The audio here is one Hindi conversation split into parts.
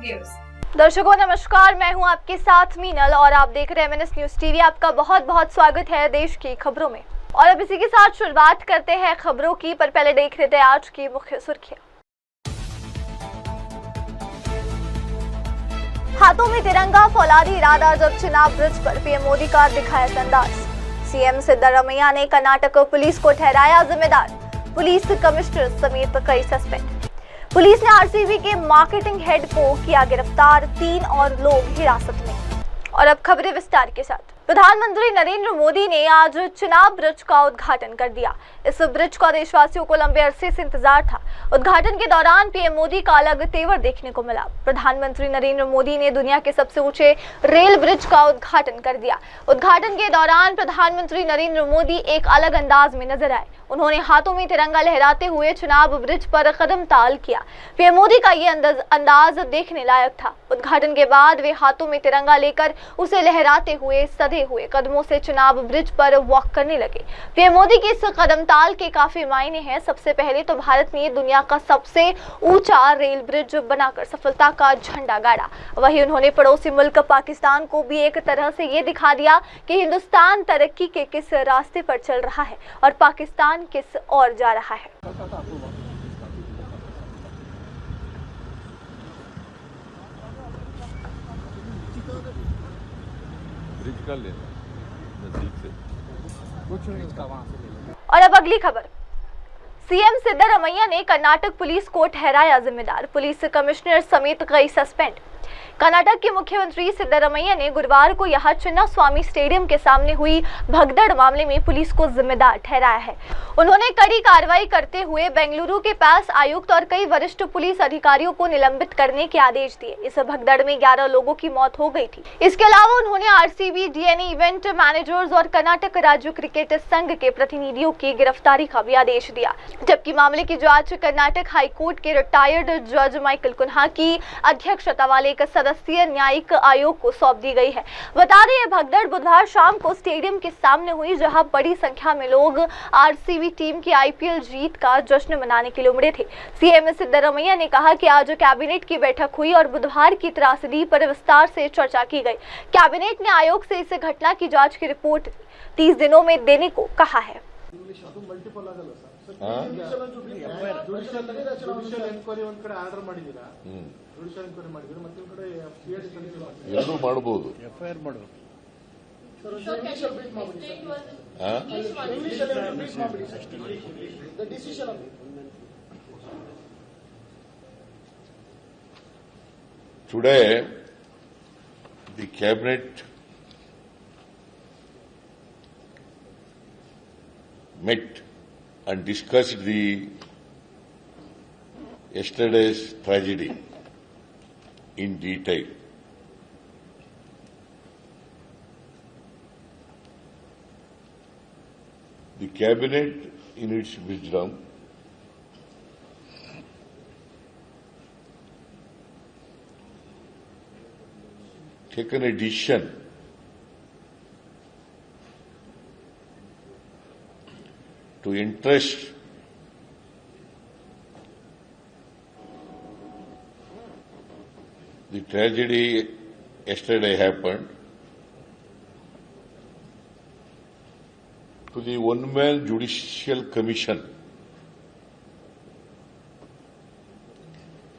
व्यूअर्स। दर्शकों नमस्कार, मैं हूं आपके साथ मीनल और आप देख रहे हैं एमएनएस न्यूज टीवी। आपका बहुत बहुत स्वागत है देश की खबरों में। और अब इसी के साथ शुरुआत करते हैं खबरों की, पर पहले देख लेते हैं आज की मुख्य सुर्खियां। हाथों में तिरंगा फौलादी इरादा जब चिनाब ब्रिज पर पीएम मोदी का दिखाया अंदाज। सीएम सिद्धरामैया ने कर्नाटक पुलिस को ठहराया जिम्मेदार। पुलिस कमिश्नर समेत कई सस्पेंड। पुलिस ने आरसीबी के मार्केटिंग हेड को किया गिरफ्तार, 3 और लोग हिरासत में। और अब खबरें विस्तार के साथ। प्रधानमंत्री नरेंद्र मोदी ने आज चिनाब ब्रिज का उद्घाटन कर दिया। इस ब्रिज का देशवासियों को लंबे अरसे से इंतजार था। उद्घाटन के दौरान पीएम मोदी का अलग तेवर देखने को मिला। प्रधानमंत्री नरेंद्र मोदी ने दुनिया के सबसे ऊंचे रेल ब्रिज का उद्घाटन कर दिया। उद्घाटन के दौरान प्रधानमंत्री नरेंद्र मोदी एक अलग अंदाज में नजर आए। उन्होंने हाथों में तिरंगा लहराते हुए चिनाब ब्रिज पर कदम ताल किया। पीएम मोदी का ये अंदाज देखने लायक था। उद्घाटन के बाद वे हाथों में तिरंगा लेकर उसे लहराते हुए सधे हुए कदमों से चिनाब ब्रिज पर वॉक करने लगे। पीएम मोदी के इस कदम ताल के काफी मायने हैं। सबसे पहले तो भारत ने दुनिया का सबसे ऊंचा रेल ब्रिज बनाकर सफलता का झंडा गाड़ा। वहीं उन्होंने पड़ोसी मुल्क पाकिस्तान को भी एक तरह से ये दिखा दिया कि हिंदुस्तान तरक्की के किस रास्ते पर चल रहा है और पाकिस्तान किस ओर जा रहा है। ब्रिज का लेना नजदीक से कुछ नहीं उसका वहां से लेना। और अब अगली खबर। सीएम सिद्धरामैया ने कर्नाटक पुलिस को ठहराया जिम्मेदार। पुलिस कमिश्नर समेत कई सस्पेंड। कर्नाटक के मुख्यमंत्री सिद्धरामैया ने गुरुवार को यहां चिन्नास्वामी स्टेडियम के सामने हुई भगदड़ मामले में पुलिस को जिम्मेदार ठहराया है। उन्होंने कड़ी कार्रवाई करते हुए बेंगलुरु के पास आयुक्त और कई वरिष्ठ पुलिस अधिकारियों को निलंबित करने के आदेश दिए। इस भगदड़ में 11 लोगों की मौत हो गई थी। इसके अलावा उन्होंने आरसीबी, डीएनए इवेंट मैनेजर्स और कर्नाटक राज्य क्रिकेट संघ के प्रतिनिधियों की गिरफ्तारी का भी आदेश दिया। जबकि मामले की जांच कर्नाटक हाईकोर्ट के रिटायर्ड जज माइकल कुन्हा की अध्यक्षता वाले एक सदस्यीय न्यायिक आयोग को सौंप दी गई है। बता दें यह भगदड़ बुधवार शाम को स्टेडियम के सामने हुई, जहां बड़ी संख्या में लोग आरसीबी टीम की आईपीएल जीत का जश्न मनाने के लिए उमड़े थे। सीएम सिद्धरामैया ने कहा कि आज कैबिनेट की बैठक हुई और बुधवार की त्रासदी पर विस्तार से चर्चा की गई। कैबिनेट ने आयोग से इस घटना की जांच की रिपोर्ट 30 दिनों में देने को कहा है। ಎರಡು ಮಾಡಬಹುದು ಎಫ್ಐಆರ್ ಮಾಡಬಹುದು Today the cabinet met and discussed the yesterday's tragedy in detail. The cabinet, in its wisdom, taken a decision to entrust the tragedy yesterday happened to the one-man judicial commission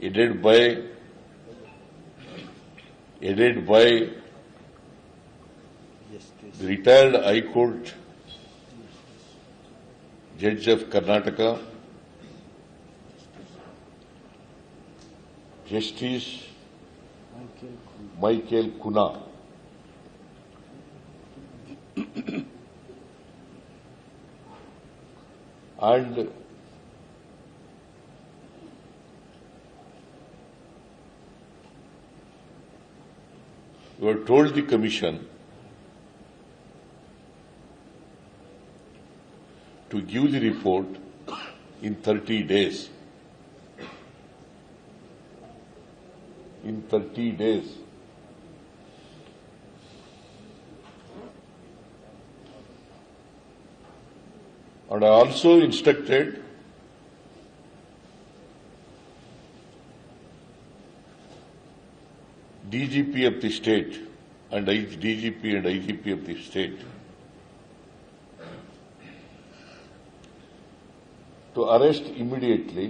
headed by the retired High Court Judge of Karnataka, Justice Michael Kuna. And you have told the Commission to give the report in 30 days. In 30 days. And I also instructed DGP of the state and DGP and IGP of the state to arrest immediately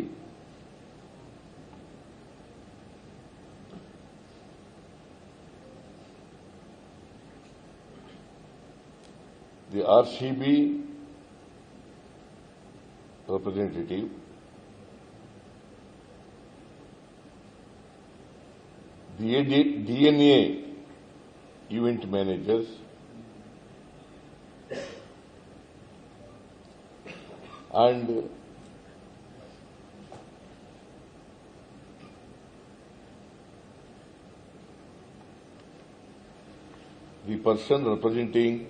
the RCB representative, the DNA event managers, and the person representing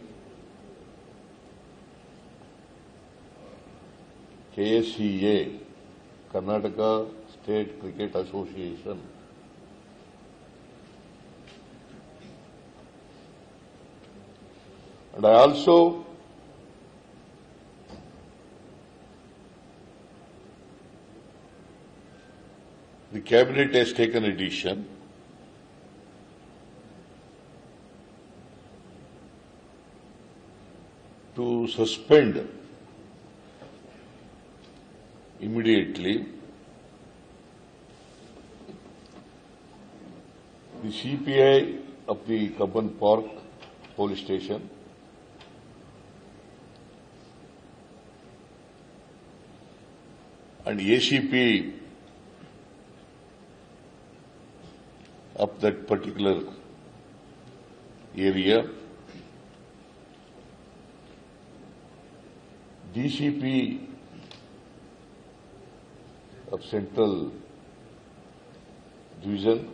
KSCA, Karnataka State Cricket Association, and I also the cabinet has taken a decision to suspend immediately the CPI of the Kabban Park police station and ACP of that particular area, DCP of Central Division,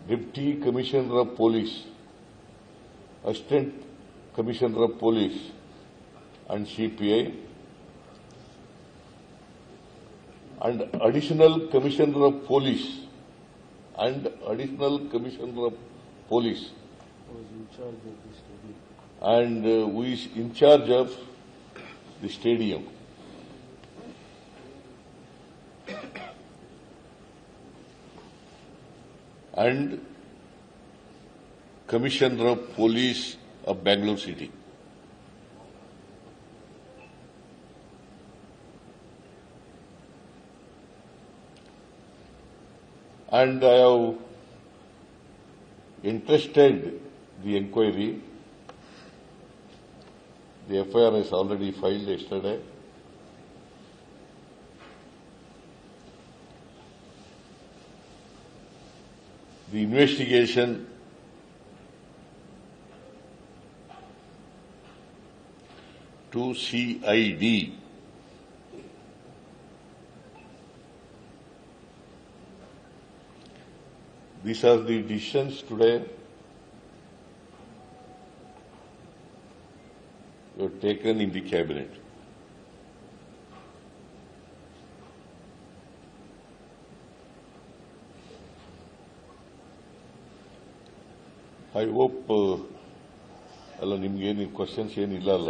Deputy Commissioner of Police, Assistant Commissioner of Police and CPI, and Additional Commissioner of Police and Additional Commissioner of Police, and who is in charge of the stadium. And Commissioner of Police of Bangalore City. And I have entrusted the inquiry. The FIR is already filed yesterday. The investigation to CID these are the decisions today were taken in the cabinet. I hope अल्ल निम्गे क्वेश्चंस ಏನಿಲ್ಲ ಅಲ್ಲ.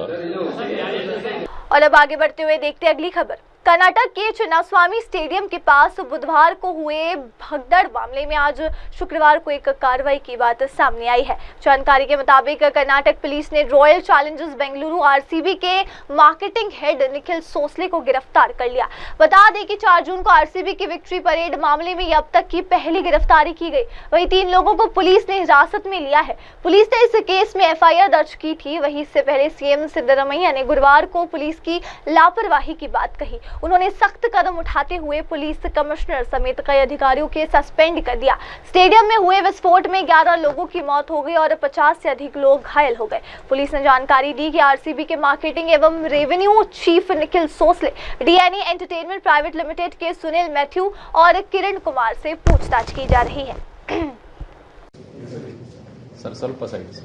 और अब आगे बढ़ते हुए देखते हैं अगली खबर। कर्नाटक के चिन्नास्वामी स्टेडियम के पास बुधवार को हुए भगदड़ मामले में आज शुक्रवार को एक कार्रवाई की बात सामने आई है। जानकारी के मुताबिक कर्नाटक पुलिस ने रॉयल चैलेंजर्स बेंगलुरु आरसीबी के मार्केटिंग हेड निखिल सोसले को गिरफ्तार कर लिया। बता दें कि 4 जून को आरसीबी की विक्ट्री परेड मामले में अब तक की पहली गिरफ्तारी की गई। वहीं 3 लोगों को पुलिस ने हिरासत में लिया है। पुलिस ने इस केस में एफआईआर दर्ज की थी। वहीं इससे पहले सीएम सिद्धरमैया ने गुरुवार को पुलिस की लापरवाही की बात कही। उन्होंने सख्त कदम उठाते हुए पुलिस कमिश्नर समेत कई अधिकारियों के सस्पेंड कर दिया। स्टेडियम में हुए विस्फोट में 11 लोगों की मौत हो गई और 50 से अधिक लोग घायल हो गए। पुलिस ने जानकारी दी कि आरसीबी के मार्केटिंग एवं revenue chief Nikhil Sosale, DNA entertainment private limited के सुनील मैथ्यू और किरण कुमार से पूछताछ की जा रही है। सर ಸ್ವಲ್ಪ ಸೈಡ್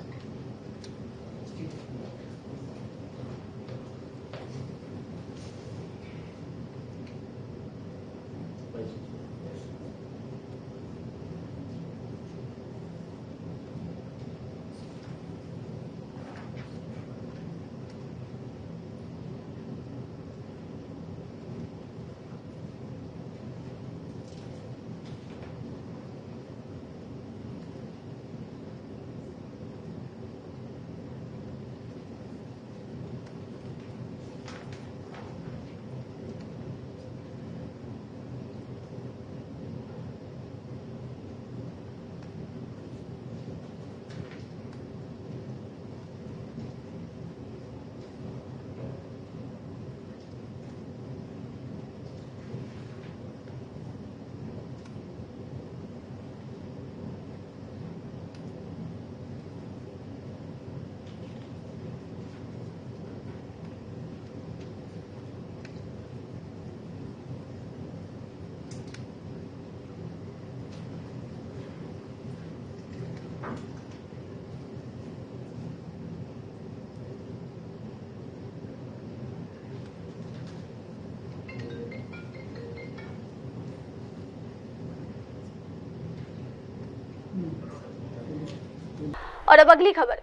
और अब अगली खबर।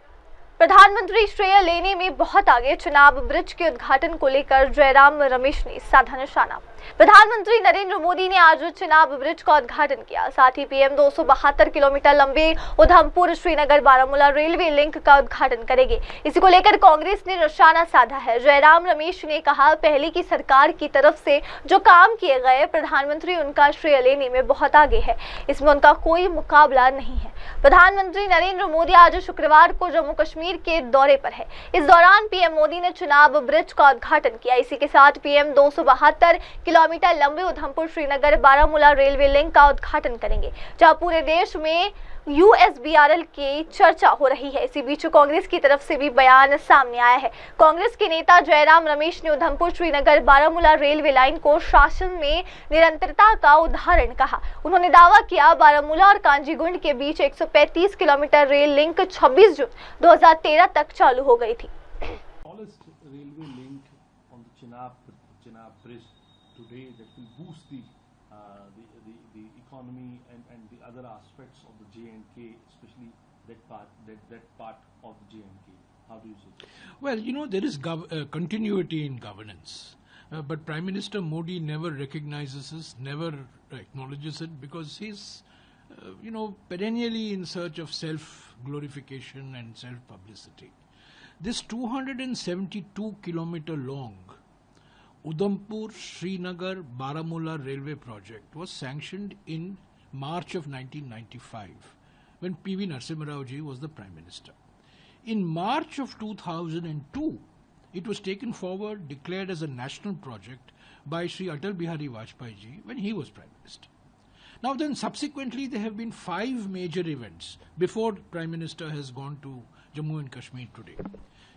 प्रधानमंत्री श्रेय लेने में बहुत आगे, चुनाव ब्रिज के उद्घाटन को लेकर जयराम रमेश ने साधा निशाना। प्रधानमंत्री नरेंद्र मोदी ने आज चुनाव ब्रिज का उद्घाटन किया। साथ ही पीएम 272 किलोमीटर लंबे उधमपुर श्रीनगर बारामूला रेलवे लिंक का उद्घाटन करेंगे। इसी को लेकर कांग्रेस ने निशाना साधा है। जयराम रमेश ने कहा, पहले की सरकार की तरफ से जो काम किए गए, प्रधानमंत्री उनका श्रेय लेने में बहुत आगे है, इसमें उनका कोई मुकाबला नहीं है। प्रधानमंत्री नरेंद्र मोदी आज शुक्रवार को जम्मू कश्मीर के दौरे पर है। इस दौरान पीएम मोदी ने चुनाव ब्रिज का उद्घाटन किया। इसी के साथ पीएम 272 किलोमीटर लंबे उधमपुर श्रीनगर बारामूला रेलवे लिंक का उद्घाटन करेंगे, जहां पूरे देश में USBRL की चर्चा हो रही है। इसी बीच कांग्रेस की तरफ से भी बयान सामने आया है। कांग्रेस के नेता जयराम रमेश ने उधमपुर श्रीनगर बारामूला रेलवे लाइन को शासन में निरंतरता का उदाहरण कहा। उन्होंने दावा किया, बारामूला और कांजीगुंड के बीच 135 किलोमीटर रेल लिंक 26 जून 2013 तक चालू हो गई थी। Today that will boost the economy and the other aspects of the J&K, especially that part of the J&K. How do you see it? Well, you know, there is continuity in governance, but Prime Minister Modi never recognizes this, never acknowledges it, because he's, perennially in search of self-glorification and self-publicity. This 272 kilometer long Udhampur Srinagar Baramulla railway project was sanctioned in March of 1995 when P.V. Narasimha Rao ji was the Prime Minister. In March of 2002, it was taken forward, declared as a national project by Sri Atal Bihari Vajpayee ji when he was Prime Minister. Now then, subsequently there have been 5 major events before Prime Minister has gone to Jammu and Kashmir today.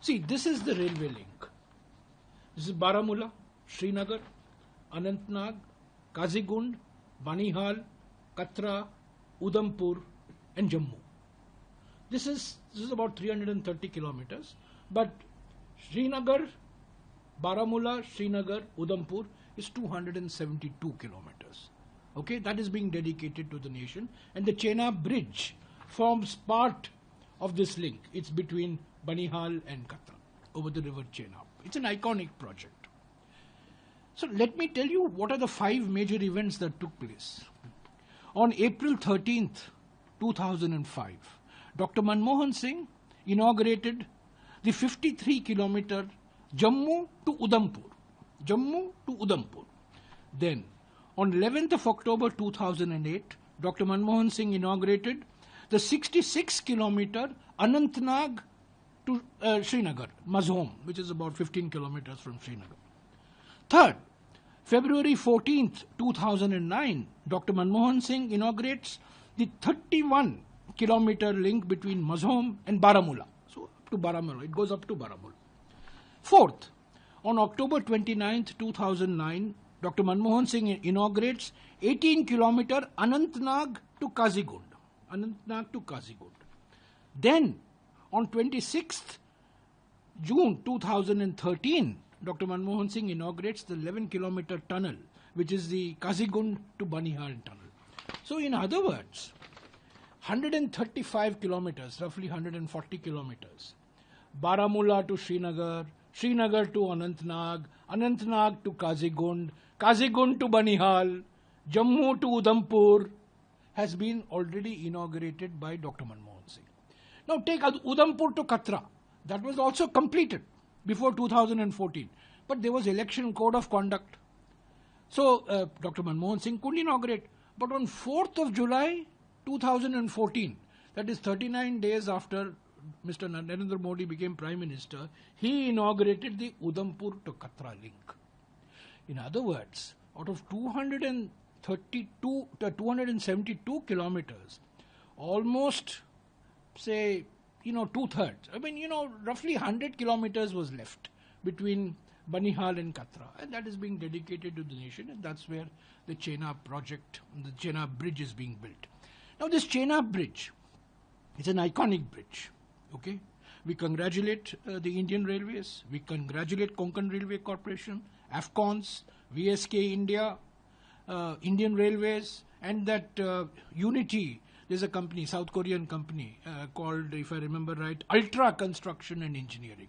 See, this is the railway link. This is Baramulla, Srinagar, Anantnag, Kazigund, Banihal, Katra, Udhampur and Jammu. This is about 330 kilometers, but Srinagar, Baramulla, Srinagar, Udhampur is 272 kilometers. Okay, that is being dedicated to the nation, and the Chenab Bridge forms part of this link. It's between Banihal and Katra over the river Chenab. It's an iconic project. So let me tell you what are the 5 major events that took place. On April 13th, 2005, Dr. Manmohan Singh inaugurated the 53-kilometer Jammu to Udhampur. Jammu to Udhampur. Then, on 11th of October 2008, Dr. Manmohan Singh inaugurated the 66-kilometer Anantnag to Srinagar, Mazhom, which is about 15 kilometers from Srinagar. Third, February 14th, 2009, Dr. Manmohan Singh inaugurates the 31-kilometer link between Mazhom and Baramulla. So, up to Baramulla, it goes up to Baramulla. Fourth, on October 29th, 2009, Dr. Manmohan Singh inaugurates 18-kilometer Anantnag to Kazigund. Anantnag to Kazigund. Then, on 26th June 2013, Dr. Manmohan Singh inaugurates the 11-kilometer tunnel, which is the Kazigund to Banihal tunnel. So, in other words, 135 kilometers, roughly 140 kilometers, Baramulla to Srinagar, Srinagar to Anantnag, Anantnag to Kazigund, Kazigund to Banihal, Jammu to Udhampur, has been already inaugurated by Dr. Manmohan Singh. Now take Udhampur to Katra. That was also completed before 2014. But there was election code of conduct. So Dr. Manmohan Singh couldn't inaugurate. But on 4th of July 2014, that is 39 days after Mr. Narendra Modi became Prime Minister, he inaugurated the Udhampur to Katra link. In other words, out of 272 kilometers, almost, say, two-thirds. I mean, roughly 100 kilometers was left between Banihal and Katra, and that is being dedicated to the nation, and that's where the Chenab project, the Chenab Bridge is being built. Now, this Chenab Bridge is an iconic bridge, okay? We congratulate the Indian Railways, we congratulate Konkan Railway Corporation, AFCONS, VSK India, Indian Railways, and that unity there's a company, South Korean company, called, if I remember right, Ultra Construction and Engineering.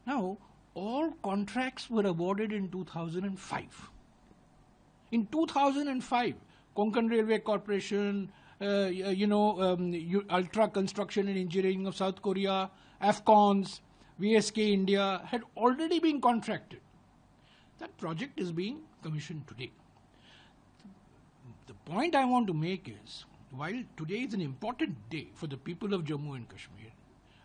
Now, all contracts were awarded in 2005. In 2005, Konkan Railway Corporation, Ultra Construction and Engineering of South Korea, Afcons, VSK India had already been contracted. That project is being commissioned today. The point I want to make is, while today is an important day for the people of Jammu and Kashmir,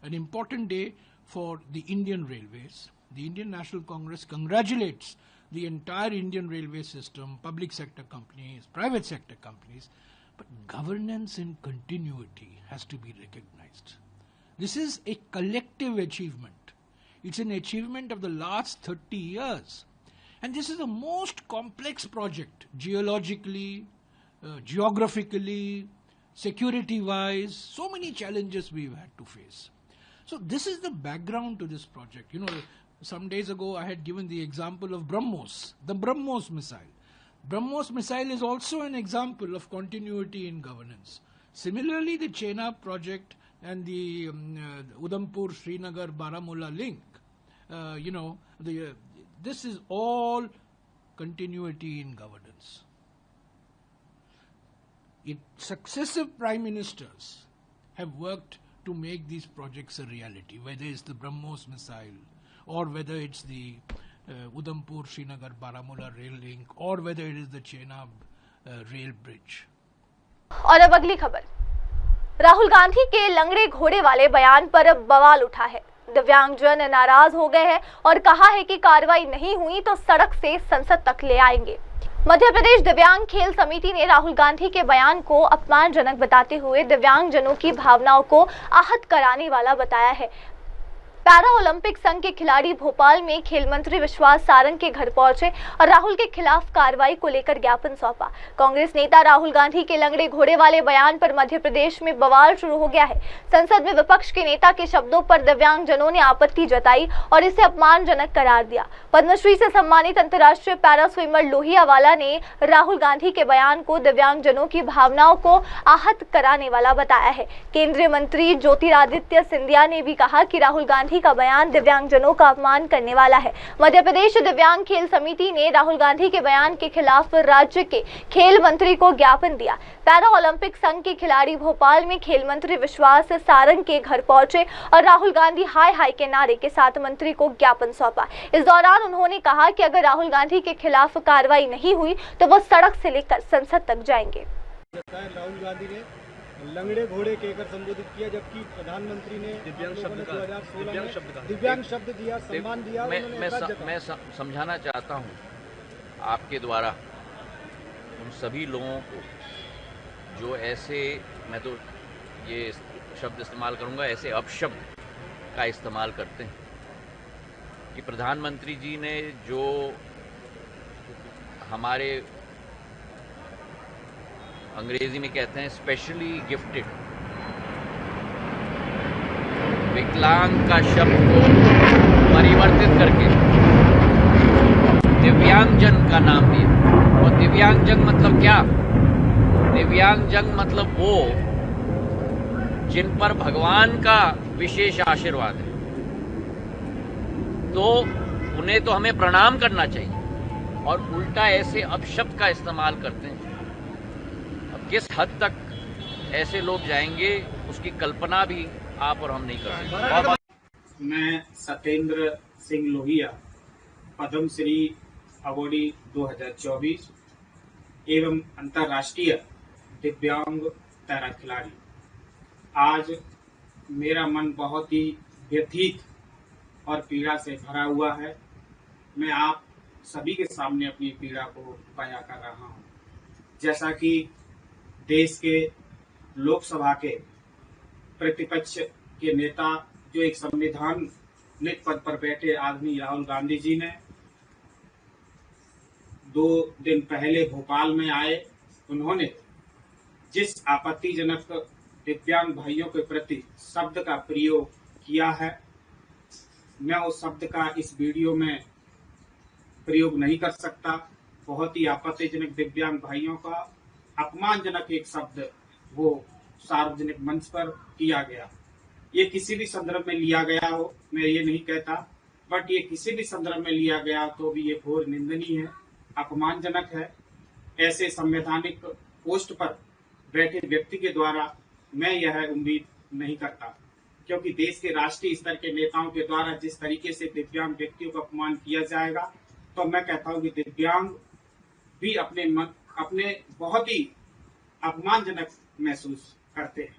an important day for the Indian Railways, the Indian National Congress congratulates the entire Indian railway system, public sector companies, private sector companies, but governance and continuity has to be recognized. This is a collective achievement. It's an achievement of the last 30 years. And this is the most complex project, geologically, geographically, security-wise, so many challenges we've had to face. So this is the background to this project. You know, some days ago I had given the example of BrahMos, the BrahMos missile. BrahMos missile is also an example of continuity in governance. Similarly, the Chenab project and the Udhampur-Srinagar-Baramulla link, this is all continuity in governance. Successive prime ministers have worked to make these projects a reality, whether it's the BrahMos missile, or whether it's the Udhampur-Srinagar-Baramulla rail link, or whether it is the Chenab rail bridge. और अब अगली खबर, राहुल गांधी के लंगड़े घोड़े वाले बयान पर अब बवाल उठा है। दिव्यांगजन नाराज हो गए हैं और कहा है कि कार्रवाई नहीं हुई तो सड़क से संसद तक ले आएंगे। मध्य प्रदेश दिव्यांग खेल समिति ने राहुल गांधी के बयान को अपमानजनक बताते हुए दिव्यांगजनों की भावनाओं को आहत कराने वाला बताया है। पैरा ओलंपिक संघ के खिलाड़ी भोपाल में खेल मंत्री विश्वास सारंग के घर पहुंचे और राहुल के खिलाफ कार्रवाई को लेकर ज्ञापन सौंपा। कांग्रेस नेता राहुल गांधी के लंगड़े घोड़े वाले बयान पर मध्य प्रदेश में बवाल शुरू हो गया है। संसद में विपक्ष के नेता के शब्दों पर दिव्यांगजनों ने आपत्ति जताई और इसे अपमानजनक करार दिया। पद्मश्री से सम्मानित अंतर्राष्ट्रीय पैरा स्विमर लोहियावाला ने राहुल गांधी के बयान को दिव्यांगजनों की भावनाओं को आहत कराने वाला बताया है। केंद्रीय मंत्री ज्योतिरादित्य सिंधिया ने भी कहा कि राहुल गांधी का बयान दिव्यांगजनों का अपमान करने वाला है। मध्य प्रदेश दिव्यांग खेल समिति ने राहुल गांधी के बयान के खिलाफ राज्य के खेल मंत्री को ज्ञापन दिया। पैरा ओलंपिक संघ के खिलाड़ी भोपाल में खेल मंत्री विश्वास सारंग के घर पहुंचे और राहुल गांधी हाय हाय के नारे के साथ मंत्री को ज्ञापन सौंपा। इस दौरान उन्होंने कहा कि अगर राहुल गांधी के खिलाफ कार्रवाई नहीं हुई तो वो सड़क से लेकर संसद तक जाएंगे। राहुल गांधी ने लंगड़े घोड़े कहकर संबोधित किया, जबकि प्रधानमंत्री ने दिव्यांग शब्द दिया, सम्मान दिया। मैं समझाना चाहता हूं आपके द्वारा उन सभी लोगों को जो ऐसे, मैं तो ये शब्द इस्तेमाल करूंगा, ऐसे अपशब्द का इस्तेमाल करते हैं कि प्रधानमंत्री जी ने जो हमारे अंग्रेजी में कहते हैं स्पेशली गिफ्टेड विकलांग का शब्द को परिवर्तित करके दिव्यांगजन का नाम दिया। और दिव्यांगजन मतलब क्या? दिव्यांगजन मतलब वो जिन पर भगवान का विशेष आशीर्वाद है, तो उन्हें तो हमें प्रणाम करना चाहिए, और उल्टा ऐसे अपशब्द का इस्तेमाल करते हैं। किस हद तक ऐसे लोग जाएंगे उसकी कल्पना भी आप और हम नहीं कर सकते। मैं सत्येंद्र सिंह लोहिया, पद्मश्री अवॉर्डी 2024 एवं अंतर्राष्ट्रीय दिव्यांग तैरा खिलाड़ी, आज मेरा मन बहुत ही व्यथित और पीड़ा से भरा हुआ है। मैं आप सभी के सामने अपनी पीड़ा को बयां कर रहा हूं। जैसा कि देश के लोकसभा के प्रतिपक्ष के नेता, जो एक संवैधानिक पद पर बैठे आदमी राहुल गांधी जी ने 2 दिन पहले भोपाल में आए, उन्होंने जिस आपत्तिजनक दिव्यांग भाइयों के प्रति शब्द का प्रयोग किया है, मैं उस शब्द का इस वीडियो में प्रयोग नहीं कर सकता। बहुत ही आपत्तिजनक दिव्यांग भाइयों का अपमानजनक एक शब्द वो सार्वजनिक मंच पर किया गया। ये किसी भी संदर्भ में लिया गया हो, मैं ये नहीं कहता, बट ये किसी भी संदर्भ में लिया गया तो भी ये घोर निंदनीय है, अपमानजनक है। ऐसे संवैधानिक पोस्ट पर बैठे व्यक्ति के द्वारा मैं यह उम्मीद नहीं करता, क्योंकि देश के राष्ट्रीय स्तर के नेताओं के द्वारा जिस तरीके से दिव्यांग व्यक्तियों का अपमान किया जाएगा, तो मैं कहता हूं कि दिव्यांग भी अपने बहुत ही अपमानजनक महसूस करते हैं।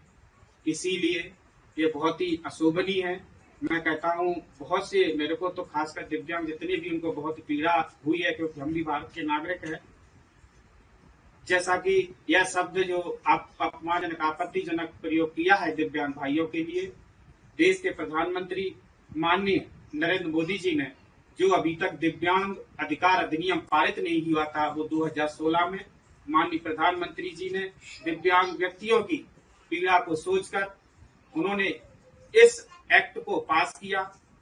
इसीलिए ये बहुत ही अशोभनीय है। मैं कहता हूं बहुत से, मेरे को तो खासकर दिव्यांग जितने भी, उनको बहुत पीड़ा हुई है, क्योंकि हम भी भारत के नागरिक हैं। जैसा कि यह शब्द जो अपमानजनक, आपत्तिजनक प्रयोग किया है दिव्यांग भाइयों के लिए, देश के प्रधानमंत्री माननीय नरेंद्र मोदी जी ने, जो अभी तक दिव्यांग अधिकार अधिनियम पारित नहीं हुआ था, वो 2016 में माननीय प्रधानमंत्री जी ने दिव्यांग व्यक्तियों की पीड़ा को सोचकर उन्होंने इस एक्ट को पास किया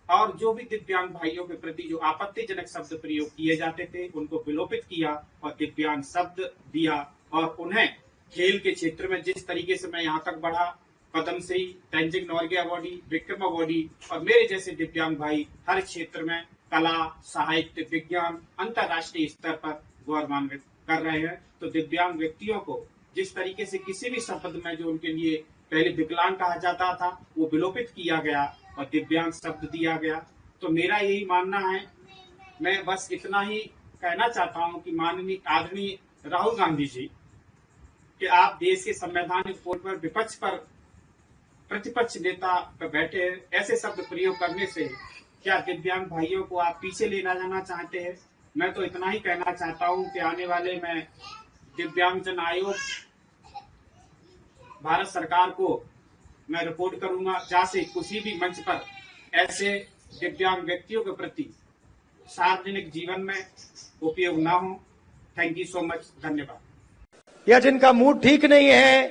और जो भी दिव्यांग भाइयों के प्रति जो आपत्तिजनक शब्द प्रयोग किए जाते थे उनको विलोपित किया और दिव्यांग शब्द दिया। और उन्हें खेल के क्षेत्र में जिस तरीके से मैं यहाँ तक बढ़ा, पद्मश्री, तेंजिंग नोरगे अवार्डी, विक्रम अवार्डी, और मेरे जैसे दिव्यांग भाई हर क्षेत्र में कला, साहित्य, विज्ञान, अंतर्राष्ट्रीय स्तर पर गौरवान्वित कर रहे हैं। तो दिव्यांग व्यक्तियों को जिस तरीके से किसी भी शब्द में जो उनके लिए पहले विकलांग कहा जाता था वो विलोपित किया गया और दिव्यांग शब्द दिया गया। तो मेरा यही मानना है, मैं बस इतना ही कहना चाहता हूं कि माननीय आदरणीय राहुल गांधी जी, कि आप देश के संवैधानिक कोर्ट पर विपक्ष पर प्रतिपक्ष नेता पर बैठे हैं, ऐसे शब्द प्रयोग करने से क्या दिव्यांग भाइयों को आप पीछे लेना जाना चाहते हैं? मैं तो इतना ही कहना चाहता हूं कि आने वाले में दिव्यांगजन आयोग भारत सरकार को मैं रिपोर्ट करूंगा, जहां से किसी भी मंच पर ऐसे दिव्यांग व्यक्तियों के प्रति सार्वजनिक जीवन में उपयोग ना हो। थैंक यू सो मच, धन्यवाद। या जिनका मूड ठीक नहीं है,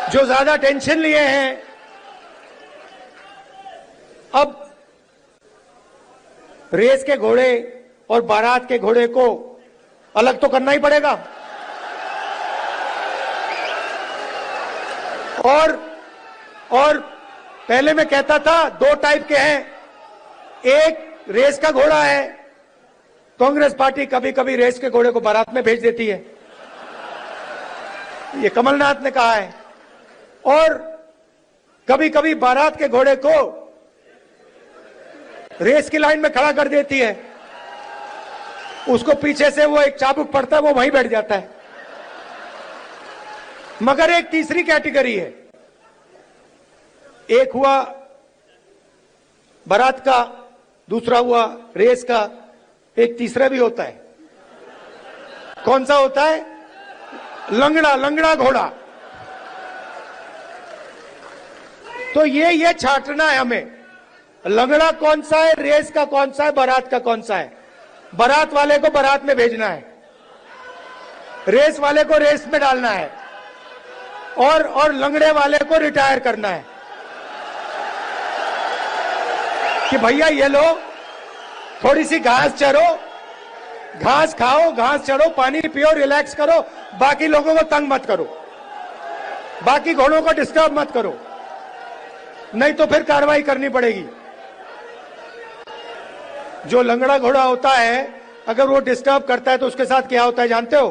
जो ज्यादा टेंशन लिए हैं, अब रेस के घोड़े और बारात के घोड़े को अलग तो करना ही पड़ेगा। और पहले मैं कहता था दो टाइप के हैं, एक रेस का घोड़ा है, कांग्रेस पार्टी कभी कभी रेस के घोड़े को बारात में भेज देती है, ये कमलनाथ ने कहा है, और कभी कभी बारात के घोड़े को रेस की लाइन में खड़ा कर देती है, उसको पीछे से वो एक चाबुक पड़ता है, वो वहीं बैठ जाता है। मगर एक तीसरी कैटेगरी है, एक हुआ बारात का, दूसरा हुआ रेस का, एक तीसरा भी होता है। कौन सा होता है? लंगड़ा घोड़ा। तो ये छांटना है हमें, लंगड़ा कौन सा है, रेस का कौन सा है, बारात का कौन सा है। बारात वाले को बारात में भेजना है, रेस वाले को रेस में डालना है, और लंगड़े वाले को रिटायर करना है कि भैया ये लो, थोड़ी सी घास चरो, घास खाओ, घास चढ़ो, पानी पियो, रिलैक्स करो, बाकी लोगों को तंग मत करो, बाकी घोड़ों को डिस्टर्ब मत करो, नहीं तो फिर कार्रवाई करनी पड़ेगी। जो लंगड़ा घोड़ा होता है, अगर वो डिस्टर्ब करता है तो उसके साथ क्या होता है जानते हो?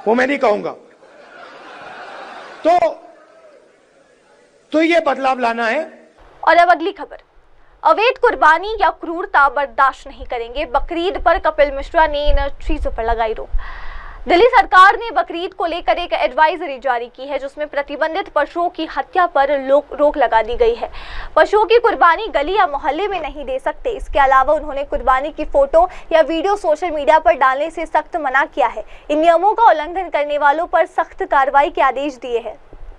वो मैं नहीं कहूंगा। तो ये बदलाव लाना है। और अब अगली खबर, अवैध कुर्बानी या क्रूरता बर्दाश्त नहीं करेंगे, बकरीद पर कपिल मिश्रा ने इन चीजों पर लगाई रोक। दिल्ली सरकार ने बकरीद को लेकर एक एडवाइजरी जारी की है, जिसमें प्रतिबंधित पशुओं की हत्या पर रोक लगा दी गई है। पशुओं की कुर्बानी गली या मोहल्ले में नहीं दे सकते। इसके अलावा उन्होंने कुर्बानी की फोटो या वीडियो सोशल मीडिया पर डालने से सख्त मना किया है। इन नियमों का उल्लंघन करने वालों पर सख्त कार्रवाई के आदेश दिए हैं।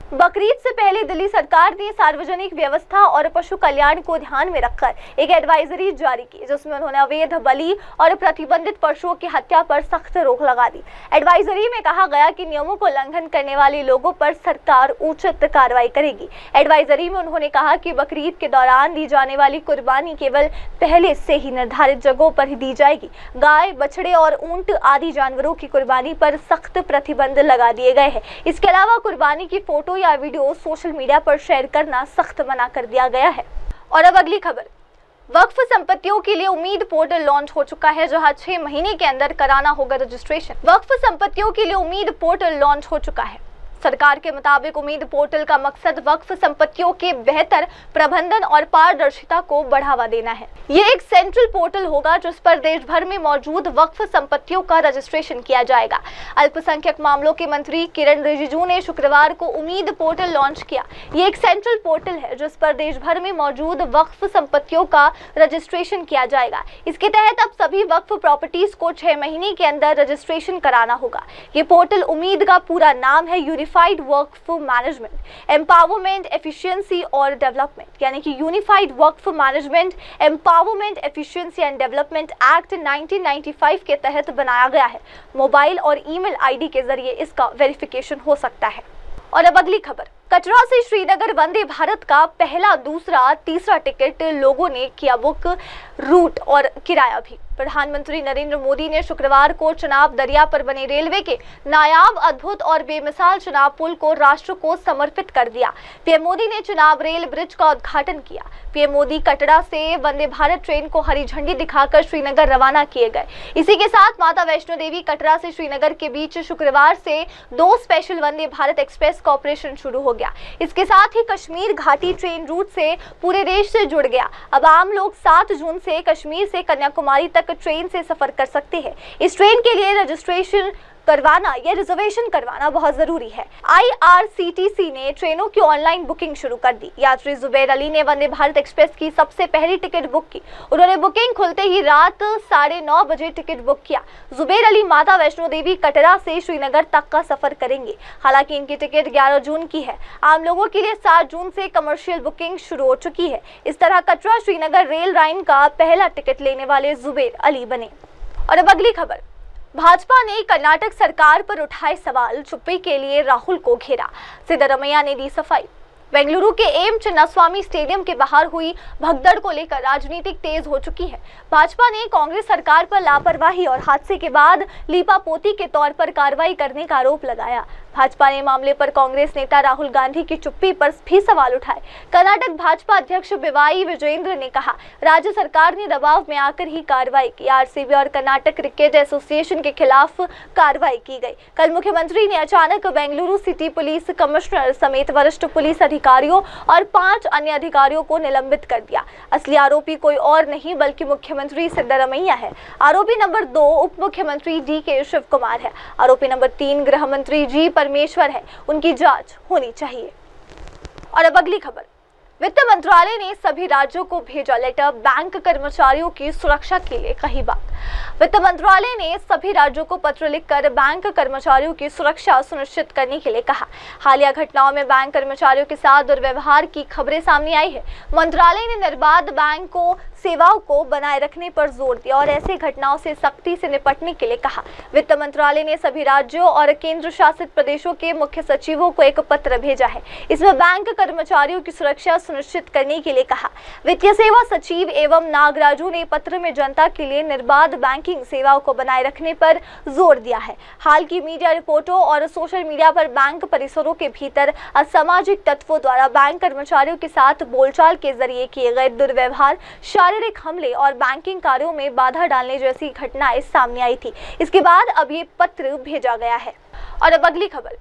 बकरीद से पहले दिल्ली सरकार ने सार्वजनिक व्यवस्था और पशु कल्याण को ध्यान में रखकर एक एडवाइजरी जारी की, जिसमें उन्होंने अवैध बलि और प्रतिबंधित पशुओं की हत्या पर सख्त रोक लगा दी। एडवाइजरी में कहा गया कि नियमों को उल्लंघन करने वाले लोगों पर सरकार उचित कार्रवाई करेगी। एडवाइजरी में उन्होंने कहा कि बकरीद के दौरान दी जाने वाली कुर्बानी केवल पहले से ही निर्धारित जगहों पर ही दी जाएगी। गाय, बछड़े और ऊंट आदि जानवरों की कुर्बानी पर सख्त प्रतिबंध लगा दिए गए हैं। इसके अलावा कुर्बानी की फोटो या वीडियो सोशल मीडिया पर शेयर करना सख्त मना कर दिया गया है। और अब अगली खबर, वक्फ संपत्तियों के लिए उम्मीद पोर्टल लॉन्च हो चुका है, जहां 6 महीने के अंदर कराना होगा रजिस्ट्रेशन। वक्फ संपत्तियों के लिए उम्मीद पोर्टल लॉन्च हो चुका है। सरकार के मुताबिक उम्मीद पोर्टल का मकसद वक्फ संपत्तियों के बेहतर प्रबंधन और पारदर्शिता को बढ़ावा देना है। ये एक सेंट्रल पोर्टल होगा जिस पर देश भर में मौजूद वक्फ संपत्तियों का रजिस्ट्रेशन किया जाएगा। अल्पसंख्यक मामलों के मंत्री किरण रिजिजू ने शुक्रवार को उम्मीद पोर्टल लॉन्च किया। ये एक सेंट्रल पोर्टल है जिस पर देश भर में मौजूद वक्फ संपत्तियों का रजिस्ट्रेशन किया जाएगा। इसके तहत अब सभी वक्फ प्रॉपर्टीज को 6 महीने के अंदर रजिस्ट्रेशन कराना होगा। ये पोर्टल उम्मीद का पूरा नाम है यूनिफाइड वक्फ मैनेजमेंट, एम्पावरमेंट, एफिशिएंसी और डेवलपमेंट, यानी कि unified Waqf management, empowerment, efficiency and development act 1995 के तहत बनाया गया है। मोबाइल और ईमेल आईडी के जरिए इसका वेरिफिकेशन हो सकता है। और अब अगली खबर, कटरा से श्रीनगर वंदे भारत का पहला, दूसरा, तीसरा टिकट लोगों ने किया बुक, रूट और किराया भी। प्रधानमंत्री नरेंद्र मोदी ने शुक्रवार को चनाब दरिया पर बने रेलवे के नायाब, अद्भुत और बेमिसाल चनाब पुल को राष्ट्र को समर्पित कर दिया। पीएम मोदी ने चनाब रेल ब्रिज का उद्घाटन किया। पीएम मोदी कटरा से वंदे भारत ट्रेन को हरी झंडी दिखाकर श्रीनगर रवाना किए गए। इसी के साथ माता वैष्णो देवी कटरा से श्रीनगर के बीच शुक्रवार से 2 स्पेशल वंदे भारत एक्सप्रेस का ऑपरेशन शुरू हो गया। इसके साथ ही कश्मीर घाटी ट्रेन रूट से पूरे देश से जुड़ गया। अब आम लोग 7 जून से कश्मीर से कन्याकुमारी तक ट्रेन से सफर कर सकते हैं। इस ट्रेन के लिए रजिस्ट्रेशन करवाना या रिजर्वेशन करवाना बहुत जरूरी है। IRCTC ने ट्रेनों की ऑनलाइन बुकिंग शुरू कर दी। यात्री जुबैर अली ने वंदे भारत एक्सप्रेस की सबसे पहली टिकट बुक की। उन्होंने बुकिंग खुलते ही रात 9:30 बजे टिकट बुक किया। जुबैर अली माता वैष्णो देवी कटरा से श्रीनगर तक का सफर करेंगे। हालांकि इनकी टिकट 11 जून की है। आम लोगों के लिए 7 जून से कमर्शियल बुकिंग शुरू हो चुकी है। इस तरह कटरा श्रीनगर रेल लाइन का पहला टिकट लेने वाले जुबैर अली बने। और अब अगली खबर, भाजपा ने कर्नाटक सरकार पर उठाए सवाल, चुप्पी के लिए राहुल को घेरा, सिद्धरमैया ने दी सफाई। बेंगलुरु के एम चिन्नास्वामी स्टेडियम के बाहर हुई भगदड़ को लेकर राजनीतिक तेज हो चुकी है। भाजपा ने कांग्रेस सरकार पर लापरवाही और हादसे के बाद लीपापोती के तौर पर कार्रवाई करने का आरोप लगाया। भाजपा ने मामले पर कांग्रेस नेता राहुल गांधी की चुप्पी पर भी सवाल उठाए। कर्नाटक भाजपा अध्यक्ष बिवाई विजेंद्र ने कहा, राज्य सरकार ने दबाव में आकर ही कार्रवाई की। आरसीबी और कर्नाटक क्रिकेट एसोसिएशन के खिलाफ कार्रवाई की गई। कल मुख्यमंत्री ने अचानक बेंगलुरु सिटी पुलिस कमिश्नर समेत वरिष्ठ पुलिस अधिकारियों और 5 अन्य अधिकारियों को निलंबित कर दिया। असली आरोपी कोई और नहीं बल्कि मुख्यमंत्री सिद्धरमैया है। आरोपी नंबर 2 उप मुख्यमंत्री DK शिव कुमार है। आरोपी नंबर 3 गृह मंत्री G परमेश्वर है। उनकी जांच होनी चाहिए। और अब अगली खबर, वित्त मंत्रालय ने सभी राज्यों को भेजा लेटर, बैंक कर्मचारियों की सुरक्षा के लिए कही बात। वित्त मंत्रालय ने सभी राज्यों को पत्र लिखकर बैंक कर्मचारियों की सुरक्षा सुनिश्चित करने के लिए कहा। हालिया घटनाओं में बैंक कर्मचारियों के साथ दुर्व्यवहार की खबरें सामने आई है। मंत्रालय ने निर्बाध बैंक को सेवाओं को बनाए रखने पर जोर दिया और ऐसी घटनाओं से सख्ती से निपटने के लिए कहा। वित्त मंत्रालय ने सभी राज्यों और केंद्र शासित प्रदेशों के मुख्य सचिवों को एक पत्र भेजा है। इसमें बैंक कर्मचारियों की सुरक्षा सुनिश्चित करने के लिए कहा। वित्तीय सेवा सचिव एवं नागराजू ने पत्र में जनता के लिए निर्बाध बैंकिंग सेवाओं को बनाए रखने पर जोर दिया है। हाल की मीडिया रिपोर्टों और सोशल मीडिया पर बैंक परिसरों के भीतर असामाजिक तत्वों द्वारा बैंक कर्मचारियों के साथ बोलचाल के जरिए किए गए दुर्व्यवहार, शारीरिक हमले और बैंकिंग कार्यों में बाधा डालने जैसी घटनाएं सामने आई थी। इसके बाद अब ये पत्र भेजा गया है। और अब अगली खबर,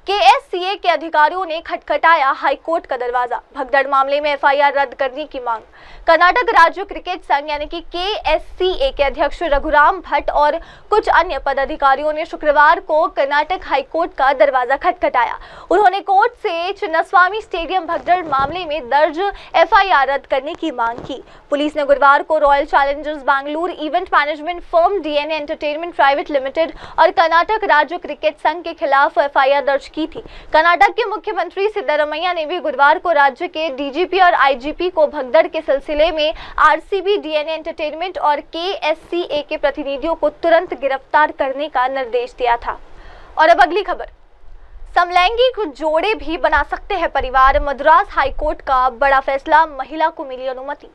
KSCA के अधिकारियों ने खटखटाया हाईकोर्ट का दरवाजा, भगदड़ मामले में FIR रद्द करने की मांग। कर्नाटक राज्य क्रिकेट संघ यानी कि KSCA के अध्यक्ष रघुराम भट्ट और कुछ अन्य पदाधिकारियों ने शुक्रवार को कर्नाटक हाईकोर्ट का दरवाजा खटखटाया। उन्होंने कोर्ट से चिन्नास्वामी स्टेडियम भगदड़ मामले में दर्ज FIR रद्द करने की मांग की। पुलिस ने गुरुवार को royal Challengers Bangalore, event management firm DNA entertainment private limited और कर्नाटक राज्य क्रिकेट संघ के खिलाफ FIR दर्ज की थी। कर्नाटक के मुख्यमंत्री सिद्धरमैया ने भी गुरुवार को राज्य के डीजीपी और आईजीपी को भगदड़ के सिलसिले में आरसीबी, डीएनए एंटरटेनमेंट और केएससीए के प्रतिनिधियों को तुरंत गिरफ्तार करने का निर्देश दिया था। और अब अगली खबर, समलैंगिक जोड़े भी बना सकते हैं परिवार, मद्रास हाईकोर्ट का बड़ा फैसला, महिला को मिली अनुमति।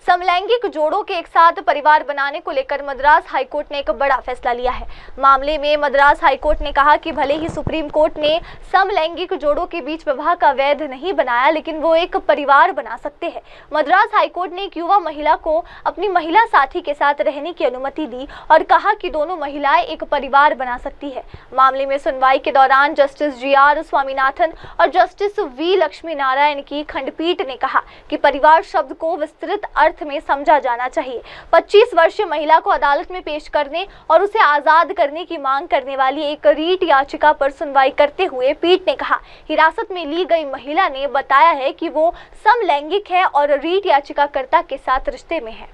समलैंगिक जोड़ों के एक साथ परिवार बनाने को लेकर मद्रास हाईकोर्ट ने एक बड़ा फैसला लिया है। मामले में मद्रास हाईकोर्ट ने कहा कि भले ही सुप्रीम कोर्ट ने समलैंगिक जोड़ों के बीच विवाह का वैध नहीं बनाया, लेकिन वो एक परिवार बना सकते हैं। मद्रास हाईकोर्ट ने एक युवा महिला को अपनी महिला साथी के साथ रहने की अनुमति दी और कहा कि दोनों महिलाएं एक परिवार बना सकती है। मामले में सुनवाई के दौरान जस्टिस जीआर स्वामीनाथन और जस्टिस वी लक्ष्मी नारायण की खंडपीठ ने कहा कि परिवार शब्द को विस्तृत अर्थ में समझा जाना चाहिए। 25 वर्षीय महिला को अदालत में पेश करने और उसे आजाद करने की मांग करने वाली एक रीट याचिका पर सुनवाई करते हुए पीठ ने कहा, हिरासत में ली गई महिला ने बताया है कि वो समलैंगिक है और रीट याचिकाकर्ता के साथ रिश्ते में है।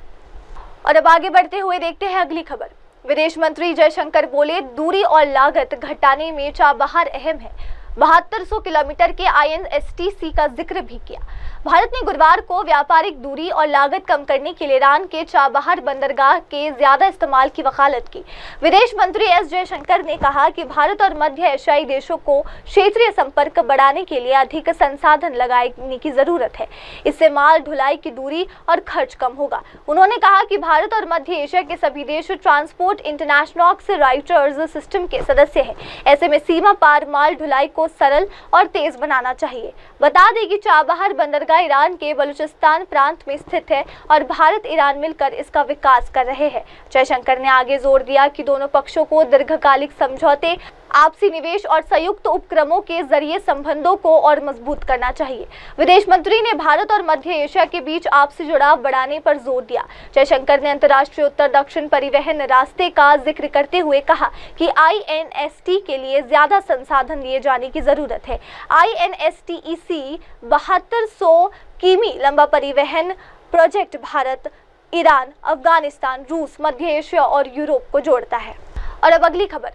और अब आगे बढ़ते हुए देखते हैं अगली खबर। विदेश मंत्री जयशंकर बोले, दूरी और लागत घटाने में चाबहार अहम है। 7200 किलोमीटर के INSTC का जिक्र भी किया। भारत ने गुरुवार को व्यापारिक दूरी और लागत कम करने के लिए ईरान के चाबहार बंदरगाह के ज्यादा इस्तेमाल की वकालत की। विदेश मंत्री एस जयशंकर ने कहा कि भारत और मध्य एशियाई देशों को क्षेत्रीय संपर्क बढ़ाने के लिए अधिक संसाधन लगाने की जरूरत है। इससे माल ढुलाई की दूरी और खर्च कम होगा। उन्होंने कहा कि भारत और मध्य एशिया के सभी देश ट्रांसपोर्ट इंटरनेशनल राइटर्स सिस्टम के सदस्य हैं। ऐसे में सीमा पार माल ढुलाई को सरल और तेज बनाना चाहिए। बता दें कि चाबहार बंदरगाह ईरान के बलूचिस्तान प्रांत में स्थित है और भारत ईरान मिलकर इसका विकास कर रहे हैं। जयशंकर ने आगे जोर दिया कि दोनों पक्षों को दीर्घकालिक समझौते, आपसी निवेश और संयुक्त उपक्रमों के जरिए संबंधों को और मजबूत करना चाहिए। विदेश मंत्री ने भारत और मध्य एशिया के बीच आपसी जुड़ाव बढ़ाने पर जोर दिया। जयशंकर ने अंतर्राष्ट्रीय उत्तर दक्षिण परिवहन रास्ते का जिक्र करते हुए कहा कि INST के लिए ज्यादा संसाधन दिए जाने की जरूरत है। INSTEC 7200 किमी लंबा परिवहन प्रोजेक्ट भारत, ईरान, अफगानिस्तान, रूस, मध्य एशिया और यूरोप को जोड़ता है। और अब अगली खबर,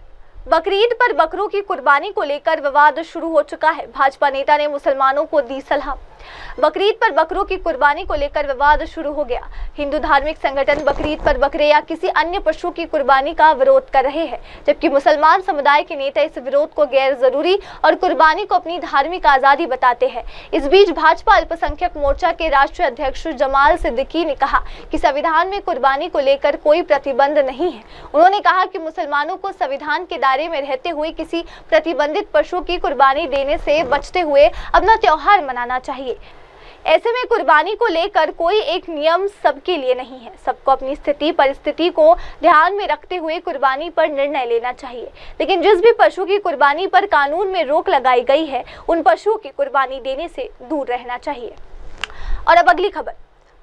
बकरीद पर बकरों की कुर्बानी को लेकर विवाद शुरू हो चुका है। भाजपा नेता ने मुसलमानों को दी सलाह। बकरीद पर बकरों की कुर्बानी को लेकर विवाद शुरू हो गया। हिंदू धार्मिक संगठन बकरीद पर बकरे या किसी अन्य पशु की कुर्बानी का विरोध कर रहे हैं, जबकि मुसलमान समुदाय के नेता इस विरोध को गैर जरूरी और कुर्बानी को अपनी धार्मिक आजादी बताते हैं। इस बीच भाजपा अल्पसंख्यक मोर्चा के राष्ट्रीय अध्यक्ष जमाल सिद्दीकी ने कहा कि संविधान में कुर्बानी को लेकर कोई प्रतिबंध नहीं है। उन्होंने कहा कि मुसलमानों को संविधान के दायरे में रहते हुए किसी प्रतिबंधित पशु की कुर्बानी देने से बचते हुए अपना त्योहार मनाना चाहिए। ऐसे में कुर्बानी को लेकर कोई एक नियम सबके लिए नहीं है। सबको अपनी स्थिति परिस्थिति को ध्यान में रखते हुए कुर्बानी पर निर्णय लेना चाहिए। लेकिन जिस भी पशु की कुर्बानी पर कानून में रोक लगाई गई है, उन पशुओं की कुर्बानी देने से दूर रहना चाहिए। और अब अगली खबर,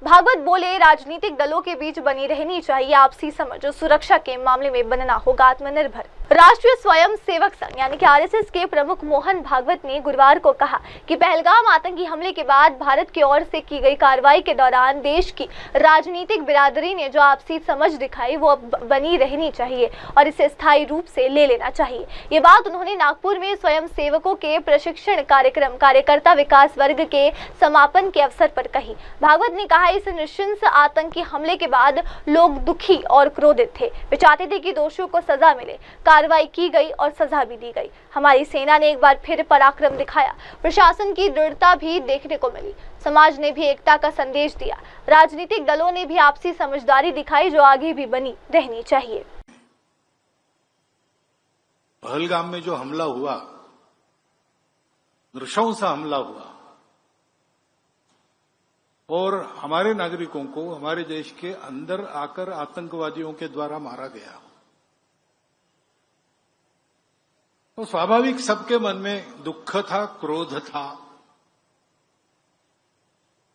भागवत बोले, राजनीतिक दलों के बीच बनी रहनी चाहिए आपसी समझ, सुरक्षा के मामले में बनना होगा आत्मनिर्भर। राष्ट्रीय स्वयं सेवक संघ यानी कि RSS के प्रमुख मोहन भागवत ने गुरुवार को कहा कि पहलगाम आतंकी हमले के बाद भारत की ओर से की गई कार्रवाई के दौरान देश की राजनीतिक बिरादरी ने जो आपसी समझ दिखाई वो अब बनी रहनी चाहिए और इसे स्थायी रूप से ले लेना चाहिए। ये बात उन्होंने नागपुर में स्वयं सेवकों के प्रशिक्षण कार्यक्रम कार्यकर्ता विकास वर्ग के समापन के अवसर पर कही। भागवत ने कहा, इस नृशंस आतंकी हमले के बाद लोग दुखी और क्रोधित थे। वे चाहते थे कि दोषियों को सजा मिले। कार्रवाई की गई और सजा भी दी गई। हमारी सेना ने एक बार फिर पराक्रम दिखाया। प्रशासन की दृढ़ता भी देखने को मिली। समाज ने भी एकता का संदेश दिया। राजनीतिक दलों ने भी आपसी समझदारी दिखाई जो आगे भी बनी रहनी चाहिए। पहलगाम में जो हमला हुआ, नृशंस हमला हुआ और हमारे नागरिकों को हमारे देश के अंदर आकर आतंकवादियों के द्वारा मारा गया, तो स्वाभाविक सबके मन में दुख था, क्रोध था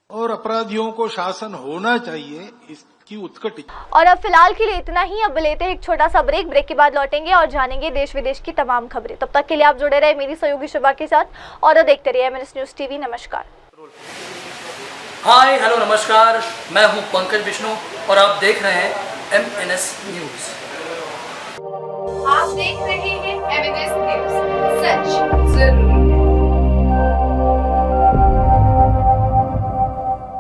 और अपराधियों को शासन होना चाहिए, इसकी उत्कट। और अब फिलहाल के लिए इतना ही। अब लेते हैं एक छोटा सा ब्रेक। ब्रेक के बाद लौटेंगे और जानेंगे देश विदेश की तमाम खबरें। तब तक के लिए आप जुड़े रहे मेरी सहयोगी शुभा के साथ और देखते रहिए MNS न्यूज TV। नमस्कार। हाय हेलो नमस्कार, मैं हूं पंकज विष्णु और आप देख रहे हैं MNS न्यूज। आप देख रहे हैं एमएनएस न्यूज, सच जरूर।